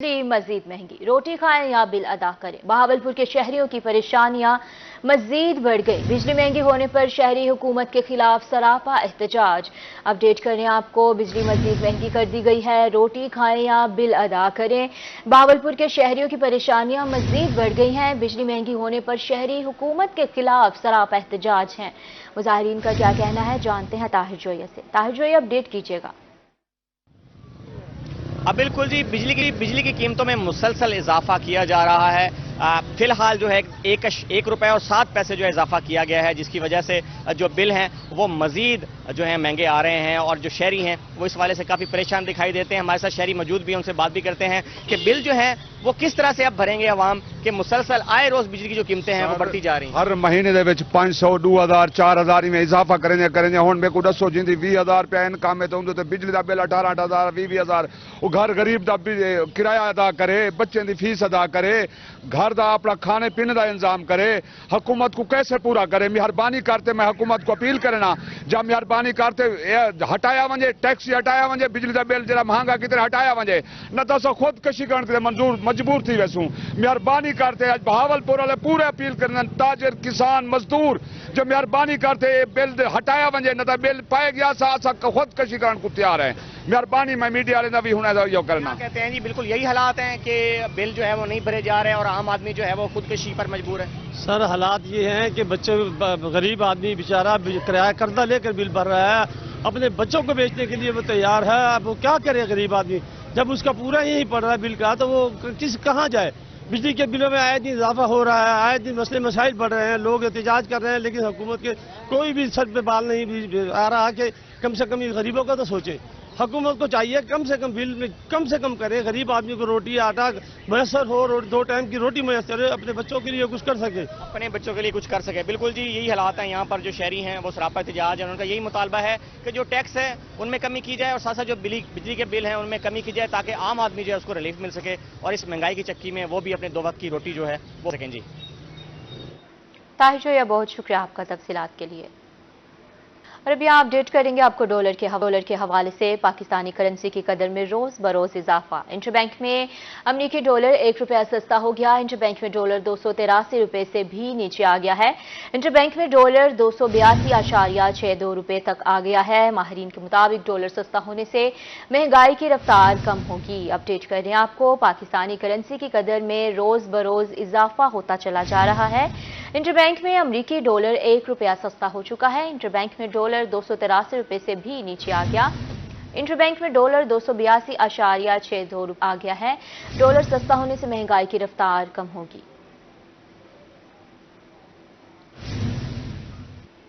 बिजली मजीद महंगी, रोटी खाएं या बिल अदा करें। बहावलपुर के शहरियों की परेशानियां मजीद बढ़ गई। बिजली महंगी होने पर शहरी हुकूमत के खिलाफ सरापा एहतजाज। अपडेट करें आपको, बिजली मजीद महंगी कर दी गई है, रोटी खाएं या बिल अदा करें। बहावलपुर के शहरियों की परेशानियां मजीद बढ़ गई हैं। बिजली महंगी होने पर शहरी हुकूमत के खिलाफ सरापा एहतजाज हैं। मुजाहिरीन का क्या कहना है, जानते हैं ताहिर जोया से। ताहिर जोया, अपडेट कीजिएगा। बिल्कुल जी, बिजली की कीमतों में मुसलसल इजाफा किया जा रहा है। फिलहाल जो है एक रुपए और 7 पैसे जो है इजाफा किया गया है, जिसकी वजह से जो बिल हैं वो मजीद जो है महंगे आ रहे हैं और जो शहरी हैं वो इस वाले से काफी परेशान दिखाई देते हैं। हमारे साथ शहरी मौजूद भी हैं, उनसे बात भी करते हैं कि बिल जो है वो किस तरह से अब भरेंगे अवाम के। मुसलसल आए रोज बिजली की जो कीमतें हैं वो बढ़ती जा रही हैं। हर महीने दे विच 500 2000 4000 में इजाफा करेंगे हुण मेरे को दसो जिंदी 20000 रुपया इनकम है तो बिजली का बिल 18-18 20-20 वो घर गरीब का किराया अदा करे, बच्चे की फीस अदा करे, घर का अपना खाने पीने का इंतजाम करे। हुकूमत को कैसे पूरा करे? मेहरबानी करते मैं हुकूमत को अपील करना, जब मेहरबानी करते हटाया वजे, टैक्स हटाया वजे, बिजली का बिल जरा महंगा कितने हटाया वजे, न तो अस खुदकशी करने मजबूर थी वैसूं। मेहरबानी करते आज बहावलपुर वाले पूरे अपील करना, ताजर किसान मजदूर जो मेहरबानी करते बिल हटाया वजे, न तो बिल पाए गया खुदकशी करने को तैयार है। मेहरबानी मैं मीडिया वाले भी होना यो करना कहते हैं जी, बिल्कुल यही हालात हैं कि बिल जो है वो नहीं भरे जा रहे हैं और आम आदमी जो है वो खुदकशी पर मजबूर है। सर हालात ये हैं कि बच्चे गरीब आदमी बेचारा किराया कर्जा लेकर बिल भर रहा है, अपने बच्चों को बेचने के लिए वो तैयार है। अब वो क्या करे गरीब आदमी, जब उसका पूरा यही पड़ रहा है बिल का, तो वो कहाँ जाए? बिजली के बिलों में आए दिन इजाफा हो रहा है, आए दिन मसले मसाइल बढ़ रहे हैं, लोग एहतजाज कर रहे हैं, लेकिन हुकूमत के कोई भी सर पे बाल नहीं आ रहा कि कम से कम गरीबों का तो सोचे। हुकूमत को चाहिए कम से कम बिल में कम से कम करे, गरीब आदमी को रोटी आटा मैसर हो, 2 टाइम की रोटी मैसर है, अपने बच्चों के लिए कुछ कर सके, अपने बच्चों के लिए कुछ कर सके। बिल्कुल जी, यही हालात हैं यहाँ पर। जो शहरी हैं वो सरापा एहतजाज है, उनका यही मुतालबा है कि जो टैक्स है उनमें कमी की जाए और साथ साथ जो बिजली के बिल हैं उनमें कमी की जाए, ताकि आम आदमी जो है उसको रिलीफ मिल सके और इस महंगाई की चक्की में वो भी अपने 2 वक्त की रोटी जो है वो सकें। जी ताहिर जोया, बहुत शुक्रिया आपका तफसीलात के लिए। और अभी आप अपडेट करेंगे आपको डॉलर के हवाले से। पाकिस्तानी करेंसी की कदर में रोज बरोज इजाफा। इंटरबैंक में अमरीकी डॉलर 1 रुपया सस्ता हो गया। इंटरबैंक में डॉलर 283 रुपये से भी नीचे आ गया है। इंटरबैंक में डॉलर 282.62 रुपये तक आ गया है। माहिरीन के मुताबिक डॉलर सस्ता होने से महंगाई की रफ्तार कम होगी। अपडेट कर रहे हैं आपको, पाकिस्तानी करेंसी की कदर में रोज बरोज इजाफा होता चला जा रहा है। इंटरबैंक में अमरीकी डॉलर 1 रुपया सस्ता हो चुका है। इंटरबैंक में डॉलर 283 रुपये से भी नीचे आ गया। इंटरबैंक में डॉलर 282.62 आ गया है। डॉलर सस्ता होने से महंगाई की रफ्तार कम होगी।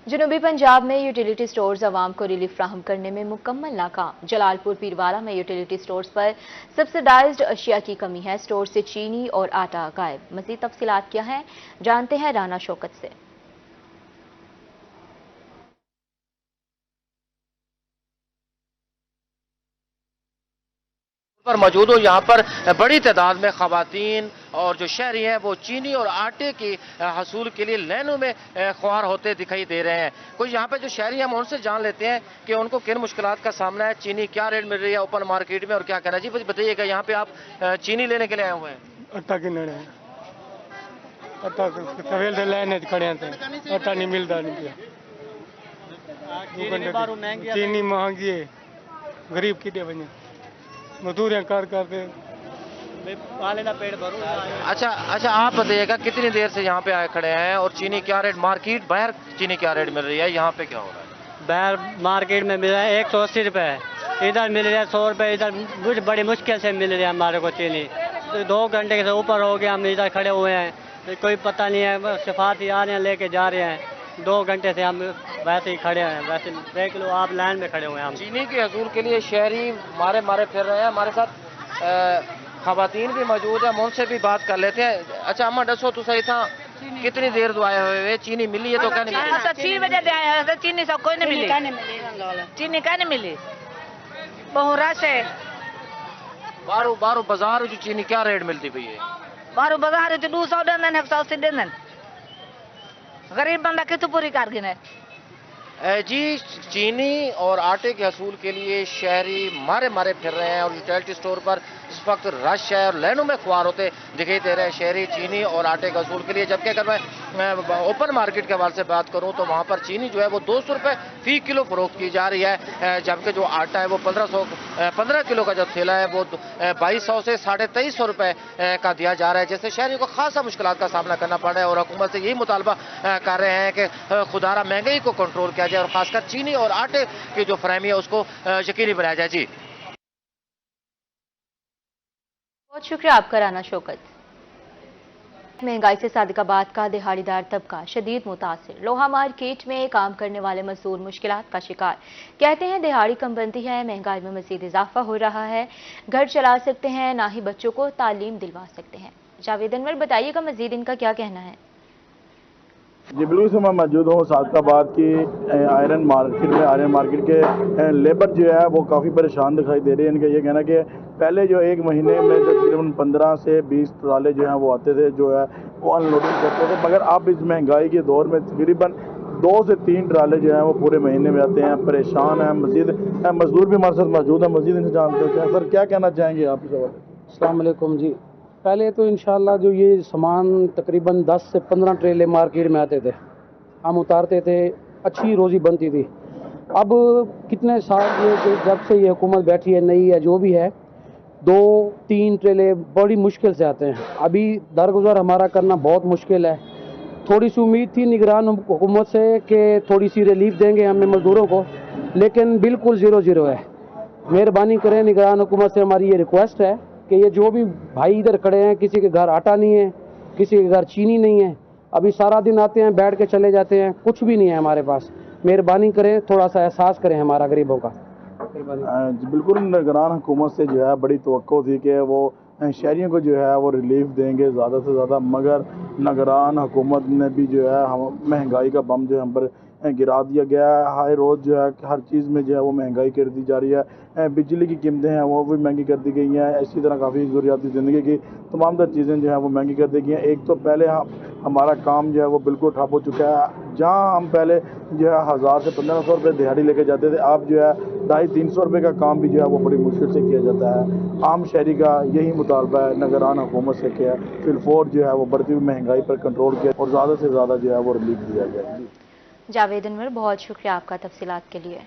जनूबी पंजाब में यूटिलिटी स्टोर्स अवाम को रिलीफ फ्राहम करने में मुकम्मल नाकाम। जलालपुर पीरवाला में यूटिलिटी स्टोर्स पर सब्सिडाइज्ड अशिया की कमी है। स्टोर से चीनी और आटा गायब। मजीद तफसीलात क्या है, जानते हैं राना शौकत से। पर मौजूद हो। यहाँ पर बड़ी तादाद में खवातीन और जो शहरी हैं वो चीनी और आटे की हसूल के लिए लाइनों में ख्वार होते दिखाई दे रहे हैं। कुछ यहाँ पे जो शहरी हैं हम उनसे जान लेते हैं कि उनको किन मुश्किलात का सामना है, चीनी क्या रेट मिल रही है ओपन मार्केट में और क्या कहना है। जी बताइएगा, यहाँ पे आप चीनी लेने के लिए आए हुए हैं? आटा किन्ने आटा सवेल से लेने खड़े थे, आटा नहीं मिलता नहीं पिया। चीनी महंगी है, गरीब कितने बने मजदूरियां करते पेड़ भरू। अच्छा, आप बताइएगा कितनी देर से यहाँ पे आए खड़े हैं और चीनी क्या रेट मार्केट बाहर चीनी क्या रेट मिल रही है, यहाँ पे क्या हो रहा है? बाहर मार्केट में मिल रहा है 180 रुपये, इधर मिल रहा है 100 रुपये। इधर बड़ी मुश्किल से मिल रही है हमारे को चीनी। 2 घंटे से ऊपर हो गया हम इधर खड़े हुए हैं, कोई पता नहीं है। सिफारती आ रहे हैं, लेके जा रहे हैं। 2 घंटे से हम वैसे ही खड़े हैं। वैसे देख लो आप, लाइन में खड़े हुए हैं हम। चीनी के हसूल के लिए शहरी मारे फिर रहे हैं। हमारे साथ खवातीन भी मौजूद है, हम उनसे भी बात कर लेते हैं। अच्छा अम्मा दसो तो सही था, कितनी देर तो आए हुए चीनी मिली है तो क्या नहीं मिली? 6 बजे आए हैं, चीनी सब कोई नहीं मिली। चीनी क्या नहीं मिली, बहुत रश है। बारू बाजार जो चीनी क्या रेट मिलती पई है? बारू बाजार 200 देन 180 देन, गरीब बंदा कितों पूरी कर गिने। जी चीनी और आटे के हसूल के लिए शहरी मारे फिर रहे हैं और यूटिलिटी स्टोर पर इस वक्त रश है और लाइनों में खुआर होते दिखाई दे रहे हैं शहरी चीनी और आटे के हसूल के लिए। जबकि अगर मैं ओपन मार्केट के हवाले से बात करूं तो वहां पर चीनी जो है वो 200 रुपए फी किलो फरोख्त की जा रही है, जबकि जो आटा है वो 15 किलो का जो थैला है वो 2200 से 2350 रुपए का दिया जा रहा है, जिससे शहरियों को खासा मुश्किल का सामना करना पड़ रहा है। और हुकूमत से यही मुतालबा कर रहे हैं कि खुदारा महंगाई को कंट्रोल किया जाए और खासकर चीनी और आटे की जो फरहमी है उसको यकीनी बनाया जाए। जी बहुत शुक्रिया आपका राना शौकत। महंगाई से सादिकाबाद का दिहाड़ीदार तबका शदीद मुतासिर। लोहा मार्केट में काम करने वाले मजदूर मुश्किलात का शिकार। कहते हैं दिहाड़ी कम बनती है, महंगाई में मजीद इजाफा हो रहा है, घर चला सकते हैं ना ही बच्चों को तालीम दिलवा सकते हैं। जावेद अनवर, बताइएगा मजीद इनका क्या कहना है। जी बिल्कुल से मैं मौजूद हूँ सादिकाबाद की आयरन मार्केट के लेबर जो है वो काफ़ी परेशान दिखाई दे रही है। इनका ये कहना कि पहले जो एक महीने में जो तकरीबन 15 से 20 ट्राले जो हैं वो आते थे, जो है वो अनलोडिंग करते थे, मगर अब इस महंगाई के दौर में तकरीबन 2 से 3 ट्राले जो हैं वो पूरे महीने में आते हैं। परेशान हैं। मजीद मजदूर भी हमारे साथ मौजूद है, मजीद इनसे जानते हैं। सर क्या कहना चाहेंगे आप इस सवाल? अस्सलाम वालेकुम जी। पहले तो इंशाल्लाह जो ये सामान तकरीबन 10 से 15 ट्रेले मार्केट में आते थे, हम उतारते थे, अच्छी रोज़ी बनती थी। अब कितने साल ये जब से ये हुकूमत बैठी है नई है जो भी है, 2-3 ट्रेले बड़ी मुश्किल से आते हैं। अभी दरगुजर हमारा करना बहुत मुश्किल है। थोड़ी सी उम्मीद थी निगरान हुकूमत से कि थोड़ी सी रिलीफ देंगे हमें मज़दूरों को, लेकिन बिल्कुल ज़ीरो है। मेहरबानी करें निगरान हुकूमत से, हमारी ये रिक्वेस्ट है कि ये जो भी भाई इधर खड़े हैं, किसी के घर आटा नहीं है, किसी के घर चीनी नहीं है, अभी सारा दिन आते हैं बैठ के चले जाते हैं, कुछ भी नहीं है हमारे पास। मेहरबानी करें, थोड़ा सा एहसास करें हमारा गरीबों का। बिल्कुल निगरान हुकूमत से जो है बड़ी तवक्को थी कि वो शहरियों को जो है वो रिलीफ देंगे ज़्यादा से ज़्यादा, मगर निगरान हुकूमत ने भी जो है हम महंगाई का बम जो है हम पर गिरा दिया गया है। हर रोज़ जो है हर चीज़ में जो है वो महंगाई कर दी जा रही है। बिजली की कीमतें हैं वो भी महंगी कर दी गई हैं। इसी तरह काफ़ी ज़रूरियाती ज़िंदगी की तमाम तर चीज़ें जो है वो महंगी कर दी गई हैं। एक तो पहले हमारा काम जो है वो बिल्कुल ठप हो चुका है। जहाँ हम पहले जो है 1000 से 1500 रुपये दिहाड़ी लेके जाते थे, अब जो है 250-300 रुपये का काम भी जो है वो बड़ी मुश्किल से किया जाता है। आम शहरी का यही मुतालबा है निगरान हुकूमत से किया फिलफौर जो है वो बढ़ती हुई महंगाई पर कंट्रोल किया और ज़्यादा से ज़्यादा जो है वो रिलीफ दिया जाए। जावेद अनवर, बहुत शुक्रिया आपका तफसीलात के लिए।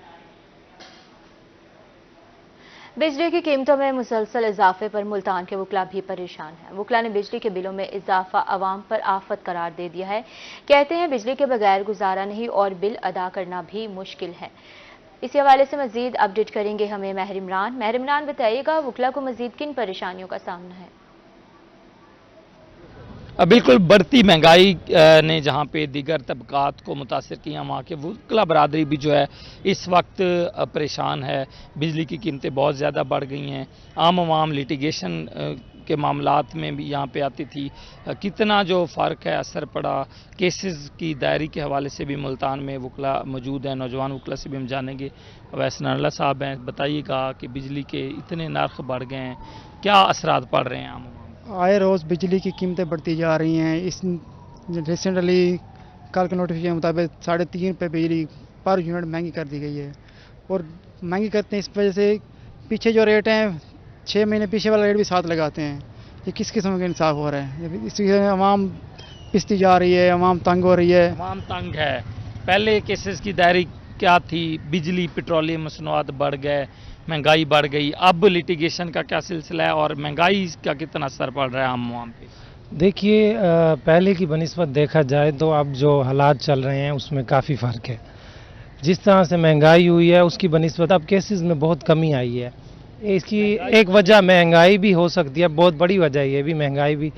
बिजली की कीमतों में मुसलसल इजाफे पर मुल्तान के वकला भी परेशान हैं। वकला ने बिजली के बिलों में इजाफा आवाम पर आफत करार दे दिया है। कहते हैं बिजली के बगैर गुजारा नहीं और बिल अदा करना भी मुश्किल है। इसी हवाले से मजीद अपडेट करेंगे हमें महर इमरान। बताइएगा वकला को मजीद किन परेशानियों का सामना है? बिल्कुल, बढ़ती महंगाई ने जहाँ पे दीगर तबकात को मुतासर किया, वहाँ के वकला बरादरी भी जो है इस वक्त परेशान है। बिजली की कीमतें बहुत ज़्यादा बढ़ गई हैं। आम लिटिगेशन के मामलात में भी यहाँ पे आती थी। कितना जो फ़र्क है असर पड़ा, केसेस की दायरी के हवाले से भी मुल्तान में वकला मौजूद हैं। नौजवान वकला से भी हम जानेंगे। वैसे नाला साहब हैं, बताइएगा कि बिजली के इतने नर्ख बढ़ गए हैं, क्या असरात पड़ रहे हैं आम? आए रोज़ बिजली की कीमतें बढ़ती जा रही हैं। इस रिसेंटली कल के नोटिफिकेशन के मुताबिक 3.5 रुपये बिजली पर यूनिट महंगी कर दी गई है। और महंगी करते हैं इस वजह से पीछे जो रेट हैं 6 महीने पीछे वाला रेट भी साथ लगाते हैं। ये किस किस्म का इंसाफ हो रहा है? इसी आवाम पिसती जा रही है, आवाम तंग हो रही है। आवाम तंग है। पहले केसेस की दायरी क्या थी? बिजली पेट्रोलियम मसनूआत बढ़ गए, महंगाई बढ़ गई। अब लिटिगेशन का क्या सिलसिला है और महंगाई का कितना असर पड़ रहा है आम आवाम पे? देखिए, पहले की बनिस्बत देखा जाए तो अब जो हालात चल रहे हैं उसमें काफ़ी फ़र्क है। जिस तरह से महंगाई हुई है उसकी बनिस्बत अब केसेस में बहुत कमी आई है। इसकी एक वजह महंगाई भी हो सकती है, बहुत बड़ी वजह ये भी महंगाई भी।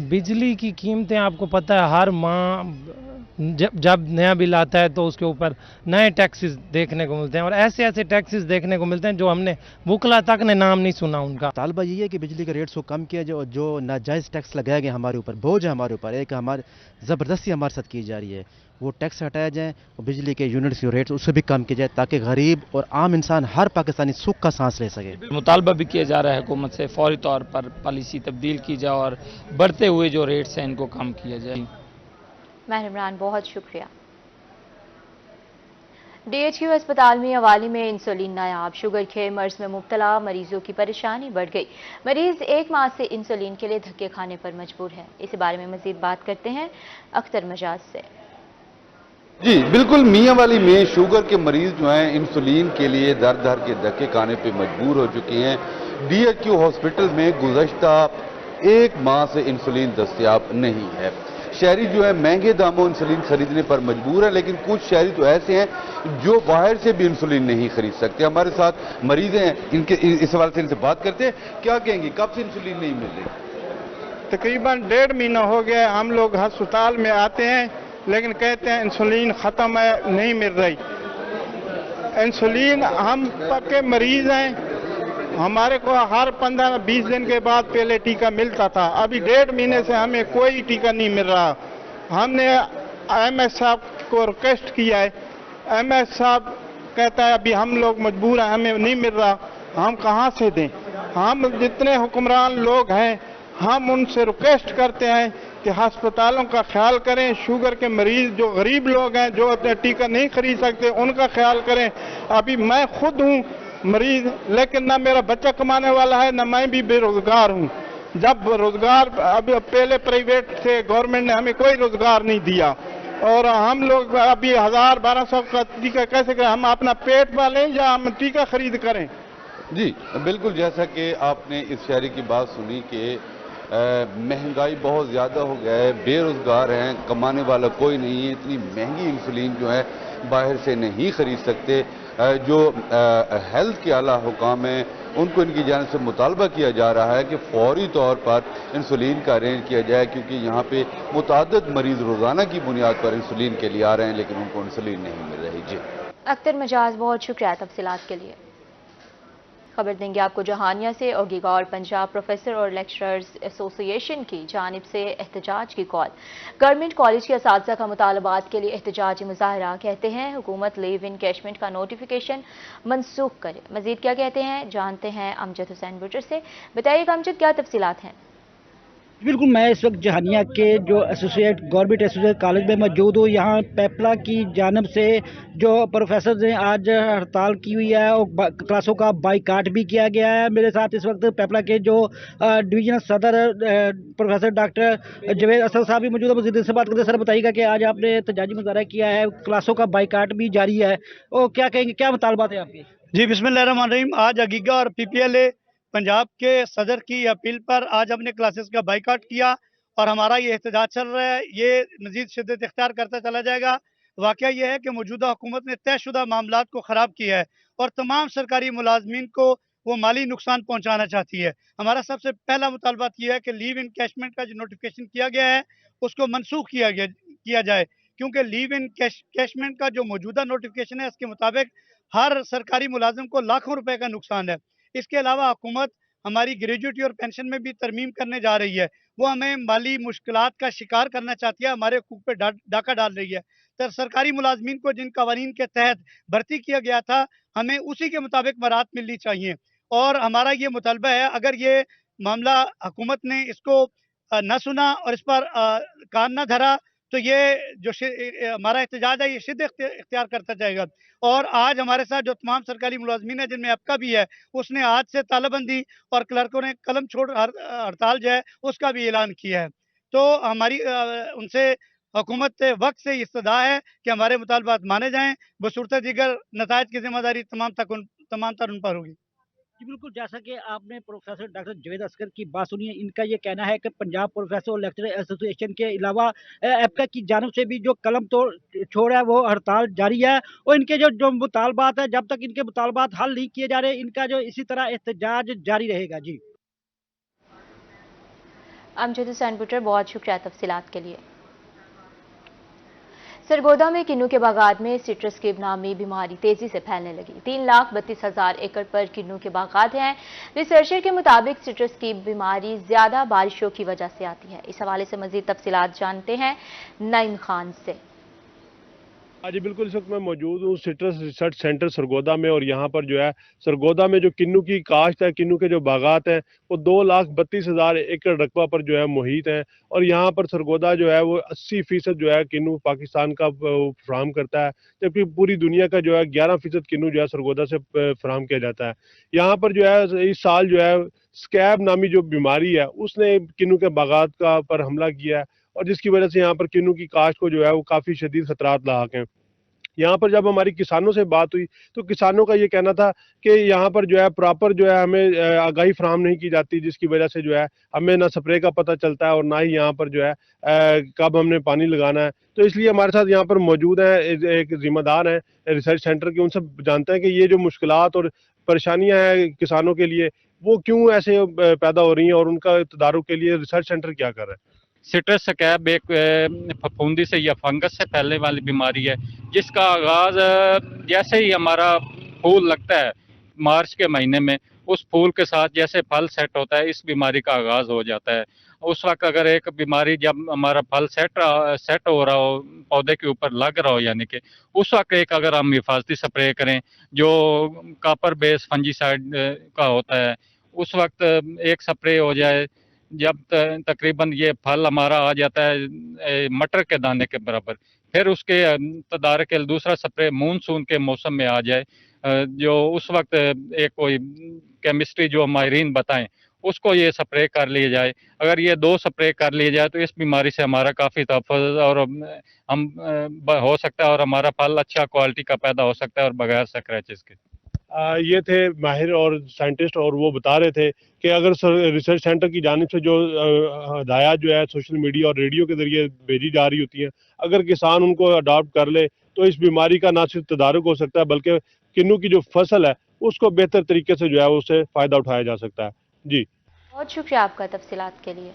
बिजली की कीमतें आपको पता है हर माह जब नया बिल आता है तो उसके ऊपर नए टैक्सेस देखने को मिलते हैं और ऐसे टैक्सेस देखने को मिलते हैं जो हमने वकला तक ने नाम नहीं सुना उनका। तालबा ये है कि बिजली के रेट्स को कम किया जाए। जो नाजायज़ टैक्स लगाया गया हमारे ऊपर, बोझ है हमारे ऊपर, एक हमारे ज़बरदस्ती हमारे साथ की जा रही है, वो टैक्स हटाया जाए और बिजली के यूनिट्स के रेट्स उससे भी कम किया जाए ताकि गरीब और आम इंसान हर पाकिस्तानी सुख का सांस ले सके। मुतालबा भी किया जा रहा है हुकूमत से फौरी तौर पर पॉलिसी तब्दील की जाए और बढ़ते हुए जो रेट्स हैं इनको कम किया जाए। महर इमरान, बहुत शुक्रिया। DHQ अस्पताल में हवाले में इंसुलिन नायाब, शुगर के मर्ज में मुब्तला मरीजों की परेशानी बढ़ गई। मरीज 1 माह से इंसुलिन के लिए धक्के खाने पर मजबूर है। इस बारे में मजीद बात करते हैं अख्तर मजाज से। जी बिल्कुल, मियां वाली में शुगर के मरीज जो हैं इंसुलिन के लिए दर दर के धक्के खाने पे मजबूर हो चुके हैं। DHQ हॉस्पिटल में गुज़श्ता 1 माह से इंसुलिन दस्तयाब नहीं है। शहरी जो है महंगे दामों इंसुलिन खरीदने पर मजबूर है, लेकिन कुछ शहरी तो ऐसे हैं जो बाहर से भी इंसुलिन नहीं खरीद सकते। हमारे साथ मरीज हैं, इनके इस हवाले से इनसे बात करते हैं। क्या कहेंगे, कब से इंसुलिन नहीं मिल रही? तकरीबन 1.5 महीना हो गया। हम लोग अस्पताल में आते हैं लेकिन कहते हैं इंसुलिन ख़त्म है, नहीं मिल रही इंसुलिन। हम पक्के मरीज हैं, हमारे को हर 15-20 दिन के बाद पहले टीका मिलता था। अभी 1.5 महीने से हमें कोई टीका नहीं मिल रहा। हमने MS साहब को रिक्वेस्ट किया है, MS साहब कहता है अभी हम लोग मजबूर हैं, हमें नहीं मिल रहा, हम कहाँ से दें। हम जितने हुक्मरान लोग हैं हम उनसे रिक्वेस्ट करते हैं कि अस्पतालों का ख्याल करें, शुगर के मरीज जो गरीब लोग हैं जो अपने टीका नहीं खरीद सकते उनका ख्याल करें। अभी मैं खुद हूँ मरीज, लेकिन ना मेरा बच्चा कमाने वाला है ना मैं भी बेरोजगार हूँ। जब रोजगार अब पहले प्राइवेट से गवर्नमेंट ने हमें कोई रोजगार नहीं दिया और हम लोग अभी 1000-1200 का टीका कैसे करें? हम अपना पेट पालें या हम टीका खरीद करें? जी बिल्कुल, जैसा कि आपने इस शहरी की बात सुनी कि महंगाई बहुत ज़्यादा हो गया है, बेरोजगार हैं, कमाने वाला कोई नहीं है, इतनी महंगी इंसुलिन जो है बाहर से नहीं खरीद सकते। जो हेल्थ के आला हुकाम हैं उनको इनकी जानिब से मुतालबा किया जा रहा है कि फौरी तौर पर इंसुलिन का अरेंज किया जाए, क्योंकि यहाँ पे मुताद्दद मरीज रोज़ाना की बुनियाद पर इंसुलिन के लिए आ रहे हैं लेकिन उनको इंसुलिन नहीं मिल रही। जी अख्तर मजाज, बहुत शुक्रिया तफसीलात के लिए। खबर देंगे आपको जहानिया से। ओगीगा और पंजाब प्रोफेसर और लेक्चरर्स एसोसिएशन की जानिब से एहतजाज की कॉल। गवर्नमेंट कॉलेज के असातिज़ा का मुतालबात के लिए एहतजाजी मुजाहरा। कहते हैं हुकूमत लीव इन कैशमेंट का नोटिफिकेशन मनसूख करे। मजीद क्या कहते हैं जानते हैं अमजद हुसैन बुटर से। बताइएगा अमजद, क्या तफसीलात हैं? बिल्कुल, मैं इस वक्त जहानिया के जो गवर्नमेंट एसोसिएट कॉलेज में मौजूद हूँ। यहाँ पेपला की जानब से जो प्रोफेसर ने आज हड़ताल की हुई है और क्लासों का बाइकाट भी किया गया है। मेरे साथ इस वक्त पेपला के जो डिवीजनल सदर प्रोफेसर डॉक्टर जवेद असद साहब भी मौजूद है। मजीद से बात करते हैं। सर बताइएगा कि आज आपने एहतजाजी मुजाहरा किया है, क्लासों का बाइकाट भी जारी है, और क्या कहेंगे, क्या मुतालबात है आपके? जी बिस्मिल्लाहिर्रहमानिर्रहीम। आज अगीगा और PPLA पंजाब के सदर की अपील पर आज हमने क्लासेस का बाइकाट किया और हमारा ये एहतजाज चल रहा है। ये मजीद शिद्दत इख्तियार करता चला जाएगा। वाक़या ये है कि मौजूदा हुकूमत ने तयशुदा मामलात को ख़राब किया है और तमाम सरकारी मुलाजमीन को वो माली नुकसान पहुँचाना चाहती है। हमारा सबसे पहला मुतालबा ये है कि लीव इन कैशमेंट का जो नोटिफिकेशन किया गया है उसको मनसूख किया जाए, क्योंकि लीव इन कैशमेंट का जो मौजूदा नोटिफिकेशन है उसके मुताबिक हर सरकारी मुलाजिम को लाखों रुपए का नुकसान है। इसके अलावा हुकूमत हमारी ग्रेजुएटी और पेंशन में भी तरमीम करने जा रही है। वो हमें माली मुश्किलात का शिकार करना चाहती है, हमारे हकूक पे डाका डाल रही है। तो सरकारी मुलाजमीन को जिन कवानीन के तहत भर्ती किया गया था हमें उसी के मुताबिक मराहत मिलनी चाहिए। और हमारा ये मुतालबा है, अगर ये मामला हुकूमत ने इसको न सुना और इस पर कान न धरा तो ये जो हमारा एहतजाज है ये शिद्दत इख्तियार करता जाएगा। और आज हमारे साथ जो तमाम सरकारी मुलाजमीन है जिनमें आपका भी है, उसने आज से तालाबंदी और क्लर्कों ने कलम छोड़ हड़ताल जो है उसका भी ऐलान किया है। तो हमारी उनसे हुकूमत वक्त से इस्तदा है कि हमारे मुतालबात माने जाएँ, बसूरत दीगर नतायज की जिम्मेदारी तमाम तर उन पर होगी। जी बिल्कुल, जैसा कि आपने प्रोफेसर डॉक्टर जवेद असगर की बात सुनी है, इनका ये कहना है कि पंजाब प्रोफेसर और लेक्चरर एसोसिएशन के अलावा एप्का की जानिब से भी जो कलम छोड़ है वो हड़ताल जारी है और इनके जो मुतालबात है, जब तक इनके मुतालबात हल नहीं किए जा रहे इनका जो इसी तरह एहतजाज जारी रहेगा। जी अमजद हुसैन बुटर, बहुत शुक्रिया तफसीलात के लिए। सरगोदा में किन्नू के बागात में सिट्रस कीब नामी बीमारी तेजी से फैलने लगी। 3,32,000 एकड़ पर किन्नू के बागात हैं। रिसर्चर के मुताबिक सिट्रस कीब बीमारी ज्यादा बारिशों की वजह से आती है। इस हवाले से मजीद तफसीलात जानते हैं नईम खान से। जी बिल्कुल, इस वक्त मैं मौजूद हूँ सिट्रस रिसर्च सेंटर सरगोदा में, और यहाँ पर जो है सरगोदा में जो किन्नू की काश्त है, किन्नू के जो बागात हैं, वो 2,32,000 एकड़ रकबा पर जो है मुहित हैं। और यहाँ पर सरगोदा जो है वो 80% जो है किन्नू पाकिस्तान का फराहम करता है, जबकि पूरी दुनिया का जो है 11% किन्नू जो है सरगोदा से फराहम किया जाता है। यहाँ पर जो है इस साल जो है स्कैब नामी जो बीमारी है उसने किन्नू के बागात का पर हमला किया है, और जिसकी वजह से यहाँ पर किन्नू की काश्त को जो है वो काफ़ी शदीद खतरात लाक हैं। यहाँ पर जब हमारी किसानों से बात हुई तो किसानों का ये कहना था कि यहाँ पर जो है प्रॉपर जो है हमें आगाही फराहम नहीं की जाती, जिसकी वजह से जो है हमें ना स्प्रे का पता चलता है और ना ही यहाँ पर जो है कब हमने पानी लगाना है। तो इसलिए हमारे साथ यहाँ पर मौजूद है एक जिम्मेदार हैं रिसर्च सेंटर के, उनसे जानते हैं कि ये जो मुश्किलात और परेशानियां हैं किसानों के लिए वो क्यों ऐसे पैदा हो रही हैं, और उनका तदारुक के लिए रिसर्च सेंटर क्या कर रहा है। सिट्रस स्कैब एक फफूंदी से या फंगस से फैलने वाली बीमारी है, जिसका आगाज जैसे ही हमारा फूल लगता है मार्च के महीने में, उस फूल के साथ जैसे फल सेट होता है इस बीमारी का आगाज हो जाता है। उस वक्त अगर एक बीमारी जब हमारा फल सेट हो रहा हो, पौधे के ऊपर लग रहा हो, यानी कि उस वक्त एक अगर हम हिफाजती स्प्रे करें जो कॉपर बेस फंजीसाइड का होता है, उस वक्त एक स्प्रे हो जाए, जब तकरीबन ये फल हमारा आ जाता है मटर के दाने के बराबर, फिर उसके तदारक के दूसरा स्प्रे मानसून के मौसम में आ जाए, जो उस वक्त एक कोई केमिस्ट्री जो माहिरीन बताएं उसको ये स्प्रे कर लिया जाए। अगर ये 2 स्प्रे कर लिए जाए तो इस बीमारी से हमारा काफ़ी तहफ़्फ़ुज़ और हम हो सकता है, और हमारा फल अच्छा क्वालिटी का पैदा हो सकता है और बगैर स्क्रैचेस के। ये थे माहिर और साइंटिस्ट, और वो बता रहे थे कि अगर रिसर्च सेंटर की जानिब से जो हदायत जो है सोशल मीडिया और रेडियो के जरिए भेजी जा रही होती हैं, अगर किसान उनको अडॉप्ट कर ले तो इस बीमारी का ना सिर्फ तदारुक हो सकता है बल्कि किन्नू की जो फसल है उसको बेहतर तरीके से जो है उससे फ़ायदा उठाया जा सकता है। जी बहुत शुक्रिया आपका तफसीलात के लिए।